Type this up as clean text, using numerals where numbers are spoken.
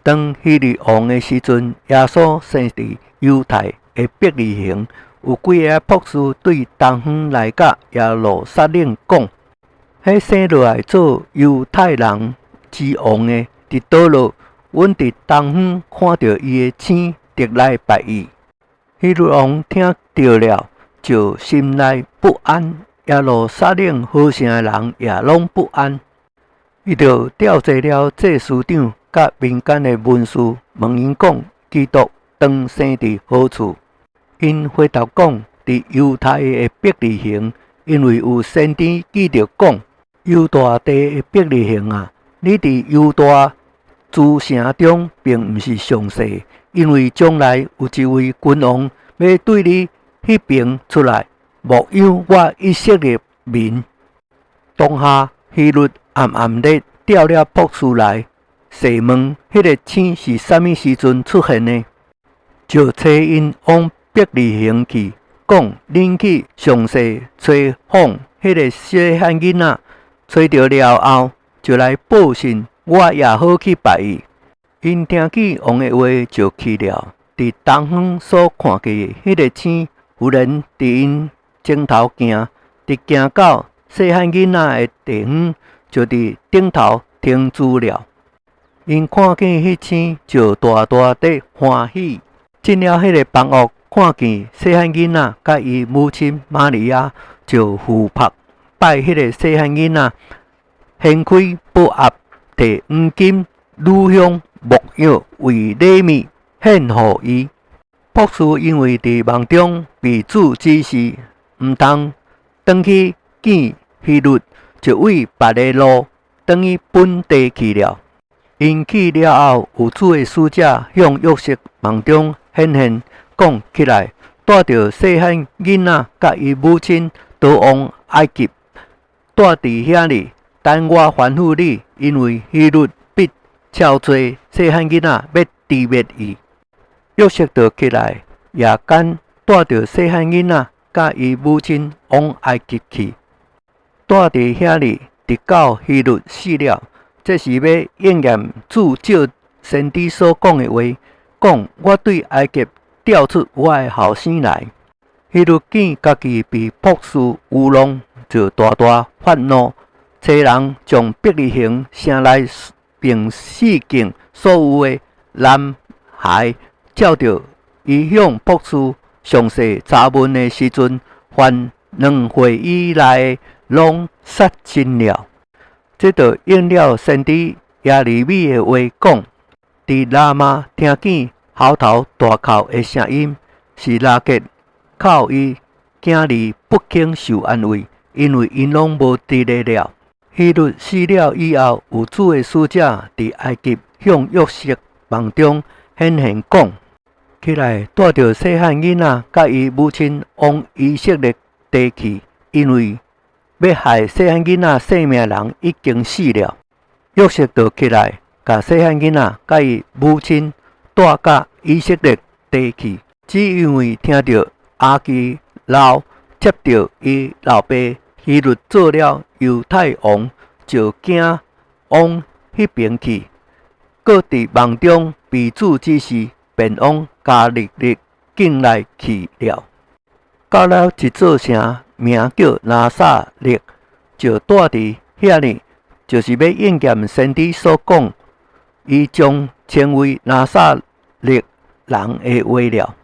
当希律王的时阵，耶稣生伫犹太的伯利恒，有几个博士对东方来甲耶路撒冷讲：，迄生落来做犹太人之王的，伫倒落，阮伫东方看到伊的星，特来拜伊。希律王听到了，就心内不安。耶路撒冷好城的人也拢不安。伊就调集了祭司长甲民间的文士，问因讲：基督当生伫何处？因回答讲：伫犹太的伯利恒，因为有先知记着讲：犹大地的伯利恒啊，你伫犹大诸城中，并毋是上细，因为将来有一位君王要对你迄边出来，牧养我以色列民。当下希律暗暗地调了博士来，细问迄个星是啥物时阵出现的，就找因往伯利恒去，讲恁去详细找访迄个细汉囡仔，找着了后，就来报信，我也好去拜伊。因听见王的话，就去了。伫东方所看见迄个星，忽然伫因前头行，直行到细汉囡仔的地方，就伫顶头停住了。因看见迄星，就大大地欢喜。进了迄个房屋，看见细汉囡仔甲伊母亲玛利亚，就俯伏拜迄个细汉囡仔，掀开宝盒，摕黄金、乳香、木药为礼物献互伊。博士因为伫梦中被主指示，毋通转去见希律，就为别个路转去本地去了。因去了后，有主的使者向约瑟梦中显现，讲起来，带着细汉囡仔甲伊母亲，逃往埃及，带伫遐里，等我吩咐你，因为希律必召做细汉囡仔要誅灭伊。约瑟就起来，夜间带着细汉囡仔甲伊母亲往埃及去，带伫遐里，直到希律死了。这是要应验主照先知所讲的话，讲我对埃及调出我的后生来。希律见家己被博士愚弄，就大大发怒，找人将伯利恒城内并四境所有的男孩，照着伊向博士详细查问的时阵，凡2岁以内的，拢杀尽了。这就应了先知耶利米的话讲：伫拉玛听见嚎啕大哭的声音，是拉结靠伊囝儿不肯受安慰，因为因拢无伫咧了。希律死了以后，有主的使者伫埃及向约瑟梦中显现讲：起来，带着细汉囡仔甲伊母亲往以色列地去，因为要害细汉囡仔性命人已经死了。约瑟就起来，甲细汉囡仔甲伊母亲带到以色列地去，只因为听到阿基老接到伊老爸希律做了犹太王，就惊往迄边去。搁伫梦中被主指示，便往加利利境内去了。到了一座城，名叫拿撒勒，就住伫遐里，就是要应验先知所讲，伊将成为拿撒勒人的话了。